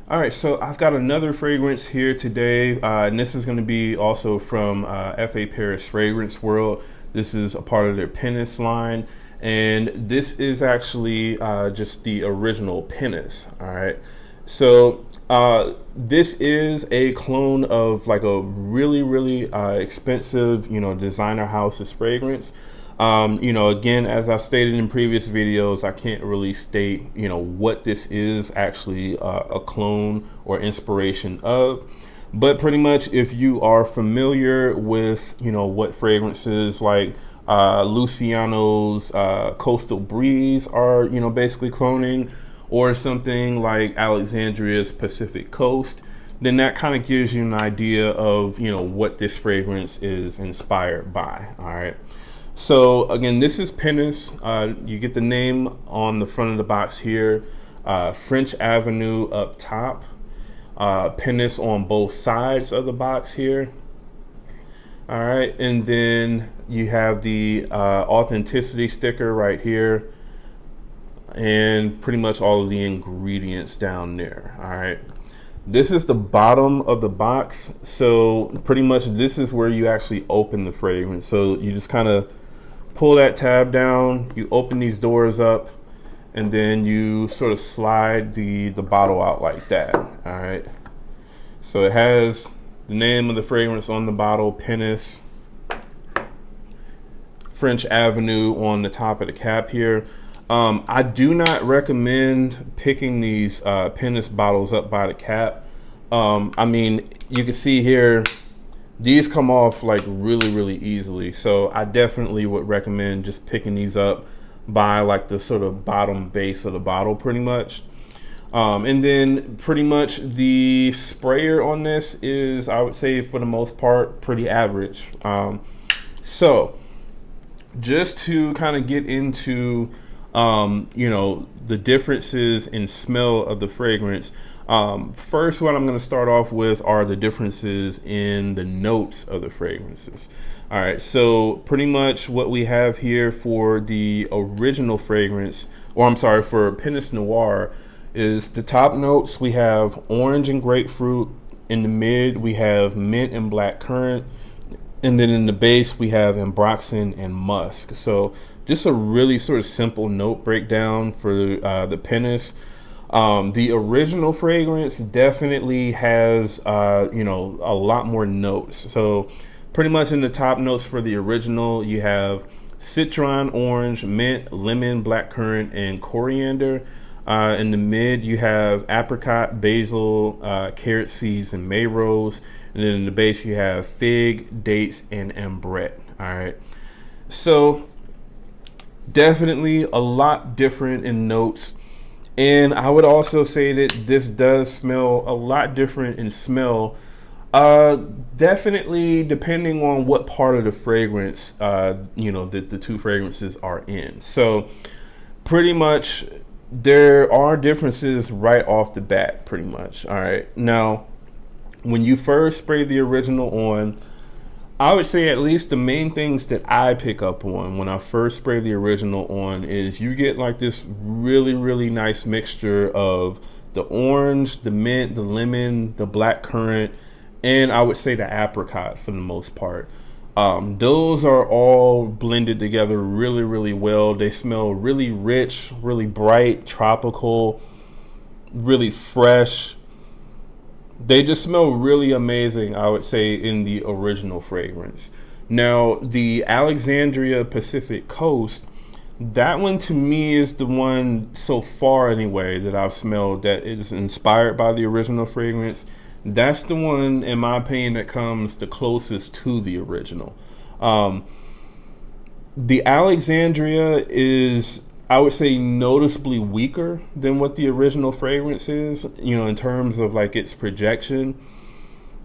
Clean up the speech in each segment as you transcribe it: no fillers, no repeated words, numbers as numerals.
All right, so I've got another fragrance here today, and this is going to be also from FA Paris Fragrance World. This is a part of their Pinnace line, and this is actually just the original Pinnace. All right, so this is a clone of like a really expensive, designer house's fragrance. Again, as I've stated in previous videos, I can't really state, what this is actually a clone or inspiration of. But pretty much, if you are familiar with, what fragrances like Luciano's Coastal Breeze are, basically cloning, or something like Alexandria's Pacific Coast, then that kind of gives you an idea of, what this fragrance is inspired by. All right. So again, this is Pinnace. You get the name on the front of the box here. French Avenue up top. Pinnace on both sides of the box here. All right, and then you have the authenticity sticker right here, and pretty much all of the ingredients down there. All right. This is the bottom of the box. So pretty much this is where you actually open the fragrance. So you just kind of pull that tab down, you open these doors up, and then you sort of slide the bottle out like that. All right. So it has the name of the fragrance on the bottle, Pinnace, French Avenue on the top of the cap here. I do not recommend picking these Pinnace bottles up by the cap. I mean, you can see here, these come off like really easily. So I definitely would recommend just picking these up by like the sort of bottom base of the bottle pretty much. And then pretty much the sprayer on this is, I would say for the most part, pretty average. So just to kind of get into the differences in smell of the fragrance. First, what I'm going to start off with are the differences in the notes of the fragrances. All right, so pretty much what we have here for the original fragrance, or I'm sorry, for Pinnace Noir, is the top notes. We have orange and grapefruit. In the mid, we have mint and black currant. And then in the base, we have ambroxan and musk. So just a really sort of simple note breakdown for the Pinnace. The original fragrance definitely has, a lot more notes. So pretty much in the top notes for the original, you have citron, orange, mint, lemon, blackcurrant, and coriander. In the mid, you have apricot, basil, carrot seeds, and may rose. And then in the base, you have fig, dates, and ambrette. All right. So definitely a lot different in notes. And I would also say that this does smell a lot different in smell. Definitely depending on what part of the fragrance, that the two fragrances are in. So pretty much there are differences right off the bat, pretty much. All right. Now, when you first spray the original on, I would say at least the main things that I pick up on when I first spray the original on is you get like this really nice mixture of the orange, the mint, the lemon, the black currant, and I would say the apricot for the most part. Those are all blended together really well. They smell really rich, really bright, tropical, really fresh. They just smell really amazing, I would say, in the original fragrance. Now, the Alexandria Pacific Coast, that one to me is the one so far anyway that I've smelled that is inspired by the original fragrance. That's the one, in my opinion, that comes the closest to the original. The Alexandria is, I would say, noticeably weaker than what the original fragrance is, in terms of like its projection.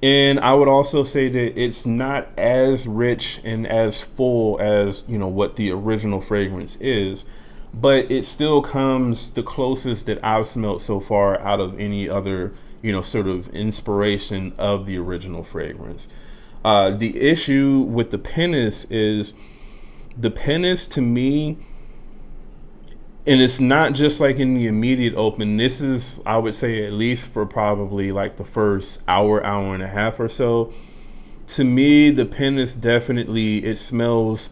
And I would also say that it's not as rich and as full as, what the original fragrance is, but it still comes the closest that I've smelled so far out of any other, sort of inspiration of the original fragrance. The issue with the Pinnace is the Pinnace, to me, And it's not just like in the immediate open. This is, I would say, at least for probably like the first hour, hour and a half or so. To me, the Pinnace definitely, it smells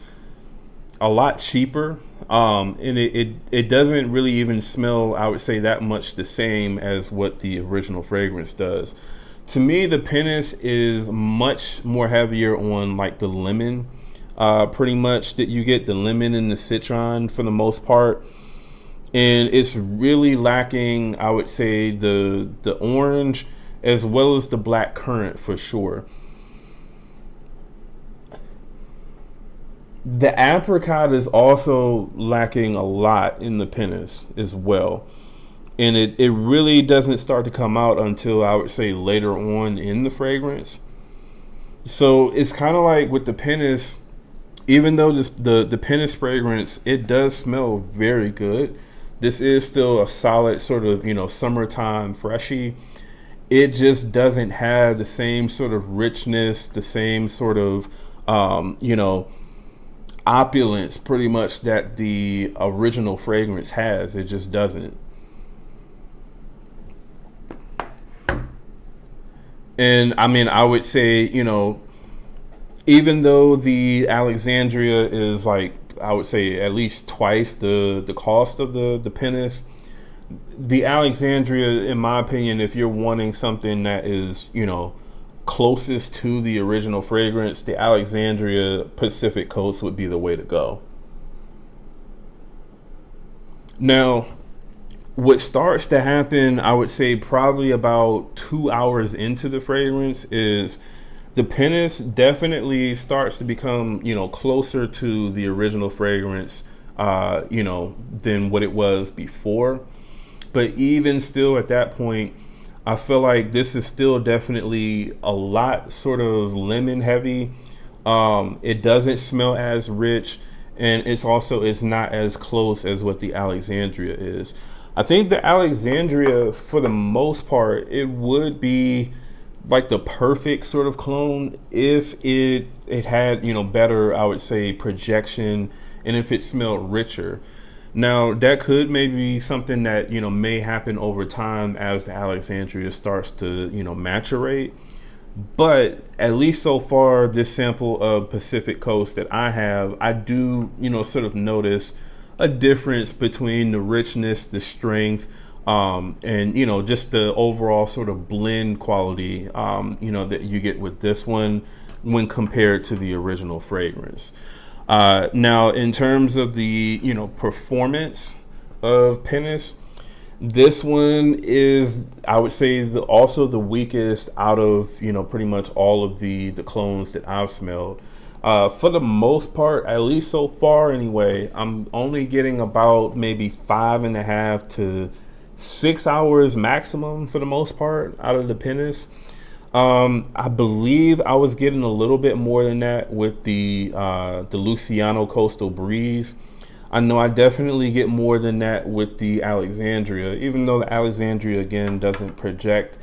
a lot cheaper. And it doesn't really even smell, I would say, that much the same as what the original fragrance does. To me, the Pinnace is much more heavier on like the lemon, pretty much, that you get the lemon and the citron for the most part. And it's really lacking, I would say, the orange as well as the black currant for sure. The apricot is also lacking a lot in the Pinnace as well. And it really doesn't start to come out until, I would say, later on in the fragrance. So it's kind of like with the Pinnace, even though the Pinnace fragrance, it does smell very good. This is still a solid sort of, summertime freshie. It just doesn't have the same sort of richness, the same sort of, opulence pretty much that the original fragrance has. It just doesn't. And I mean, I would say, even though the Alexandria is like, I would say at least twice the cost of the Pinnace, the Alexandria, in my opinion, if you're wanting something that is, closest to the original fragrance, the Alexandria Pacific Coast would be the way to go. Now, what starts to happen, I would say probably about 2 hours into the fragrance, is the Pinnace definitely starts to become, closer to the original fragrance, than what it was before. But even still at that point, I feel like this is still definitely a lot sort of lemon heavy. It doesn't smell as rich, and it's not as close as what the Alexandria is. I think the Alexandria, for the most part, it would be like the perfect sort of clone if it had, better, I would say, projection, and if it smelled richer. Now, that could maybe be something that, may happen over time as the Alexandria starts to, maturate. But at least so far, this sample of Pacific Coast that I have, I do, sort of notice a difference between the richness, the strength, and, just the overall sort of blend quality, that you get with this one when compared to the original fragrance. Now, in terms of the, performance of Pinnace, this one is, I would say, also the weakest out of, pretty much all of the clones that I've smelled. For the most part, at least so far anyway, I'm only getting about maybe 5.5 to 6 hours maximum for the most part out of the Pinnace. I believe I was getting a little bit more than that with the Luciano Coastal Breeze. I know I definitely get more than that with the Alexandria, even though the Alexandria, again, doesn't project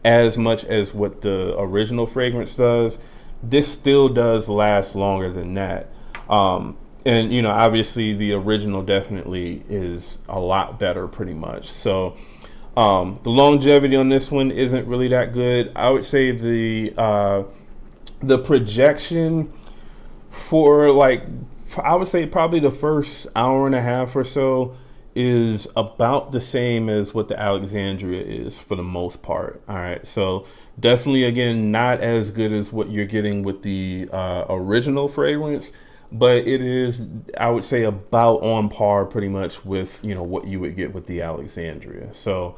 as much as what the original fragrance does. This still does last longer than that. And, obviously the original definitely is a lot better pretty much. So the longevity on this one isn't really that good. I would say the projection for I would say probably the first hour and a half or so is about the same as what the Alexandria is for the most part. All right. So definitely, again, not as good as what you're getting with the original fragrance, but it is, I would say, about on par pretty much with, what you would get with the Alexandria. So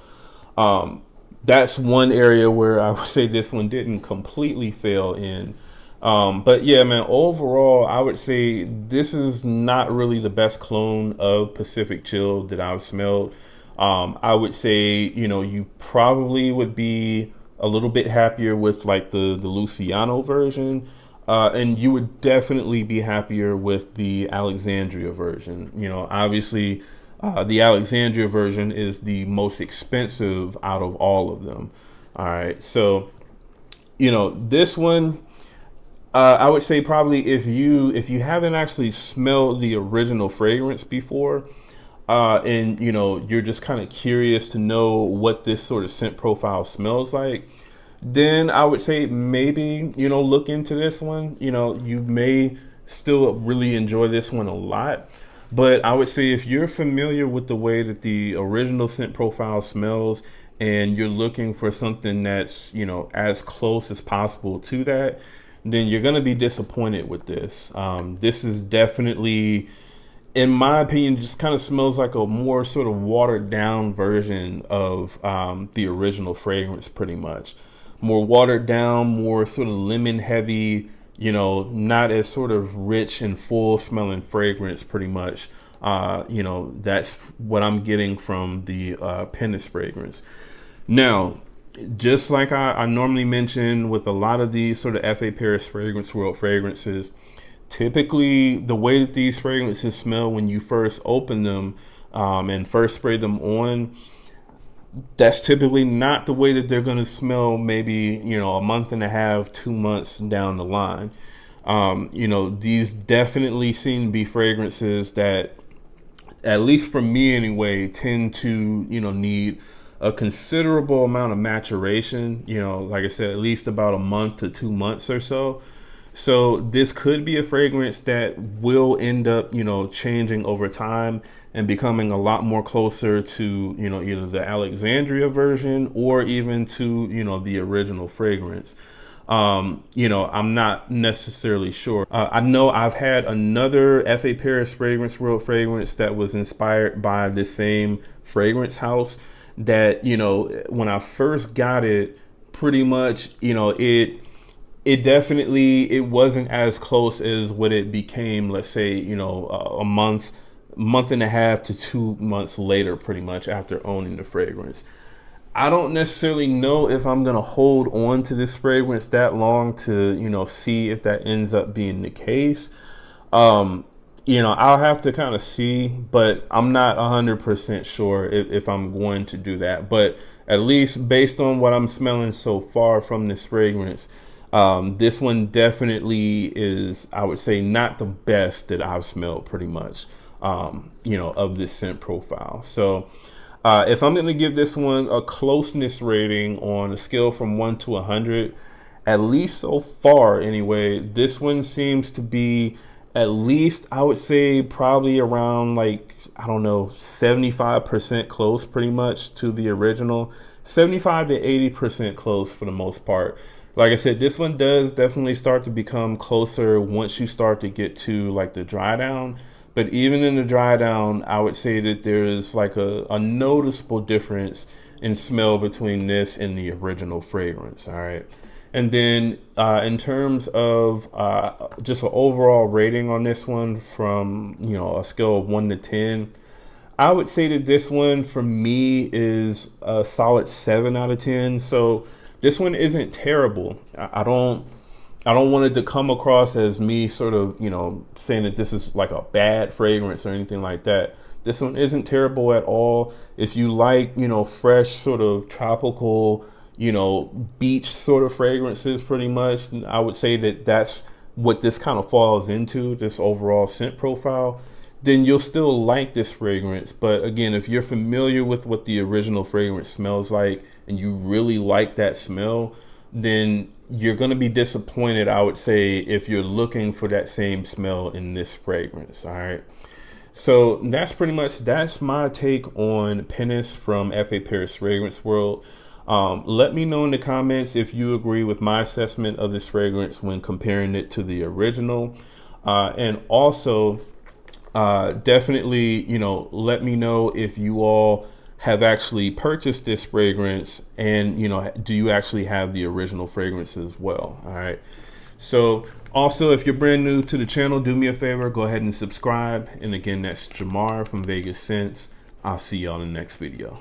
that's one area where I would say this one didn't completely fail in. But yeah, man, overall, I would say this is not really the best clone of Pacific Chill that I've smelled. I would say, you probably would be a little bit happier with like the Luciano version. And you would definitely be happier with the Alexandria version. Obviously, the Alexandria version is the most expensive out of all of them. All right. So, this one, I would say probably if you haven't actually smelled the original fragrance before, and you know, you're just kind of curious to know what this sort of scent profile smells like, then I would say maybe, you know, look into this one. You know, you may still really enjoy this one a lot. But I would say if you're familiar with the way that the original scent profile smells and you're looking for something that's, you know, as close as possible to that, then you're going to be disappointed with this. This is definitely, in my opinion, just kind of smells like a more sort of watered down version of the original fragrance, pretty much. More watered down, more sort of lemon heavy, you know, not as sort of rich and full smelling fragrance, pretty much. You know, that's what I'm getting from the Pinnace fragrance. Now, just like I normally mention with a lot of these sort of F.A. Paris Fragrance World fragrances, typically the way that these fragrances smell when you first open them and first spray them on, that's typically not the way that they're going to smell maybe, you know, a month and a half, 2 months down the line. You know, these definitely seem to be fragrances that, at least for me anyway, tend to, you know, need a considerable amount of maturation, you know, like I said, at least about a month to 2 months or so. So this could be a fragrance that will end up, you know, changing over time and becoming a lot more closer to, you know, either the Alexandria version or even to, you know, the original fragrance. You know, I'm not necessarily sure. I know I've had another F.A. Paris Fragrance World fragrance that was inspired by the same fragrance house that, you know, when I first got it, pretty much, you know, it definitely, it wasn't as close as what it became, let's say, you know, a month and a half to 2 months later, pretty much after owning the fragrance. I don't necessarily know if I'm going to hold on to this fragrance that long to, you know, see if that ends up being the case. You know, I'll have to kind of see, but I'm not 100% sure if I'm going to do that. But at least based on what I'm smelling so far from this fragrance, this one definitely is, I would say, not the best that I've smelled, pretty much, you know, of this scent profile. So if I'm going to give this one a closeness rating on a scale from 1 to 100, at least so far anyway, this one seems to be at least, I would say, probably around, like, I don't know, 75% close pretty much to the original. 75 to 80% close for the most part. Like I said, this one does definitely start to become closer once you start to get to like the dry down. But even in the dry down, I would say that there's like a noticeable difference in smell between this and the original fragrance. All right. And then in terms of just an overall rating on this one from, you know, a scale of 1 to 10, I would say that this one for me is a solid 7 out of 10. So this one isn't terrible. I don't want it to come across as me sort of, you know, saying that this is like a bad fragrance or anything like that. This one isn't terrible at all. If you like, you know, fresh sort of tropical, you know, beach sort of fragrances, pretty much, I would say that that's what this kind of falls into, this overall scent profile, then you'll still like this fragrance. But again, if you're familiar with what the original fragrance smells like and you really like that smell, then you're going to be disappointed, I would say, if you're looking for that same smell in this fragrance. All right. So that's my take on Pinnace from F.A. Paris Fragrance World. Let me know in the comments if you agree with my assessment of this fragrance when comparing it to the original. And also, definitely, you know, let me know if you all have actually purchased this fragrance and, you know, do you actually have the original fragrance as well? All right. So also, if you're brand new to the channel, do me a favor, go ahead and subscribe. And again, that's Jamar from Vegas Scents. I'll see y'all in the next video.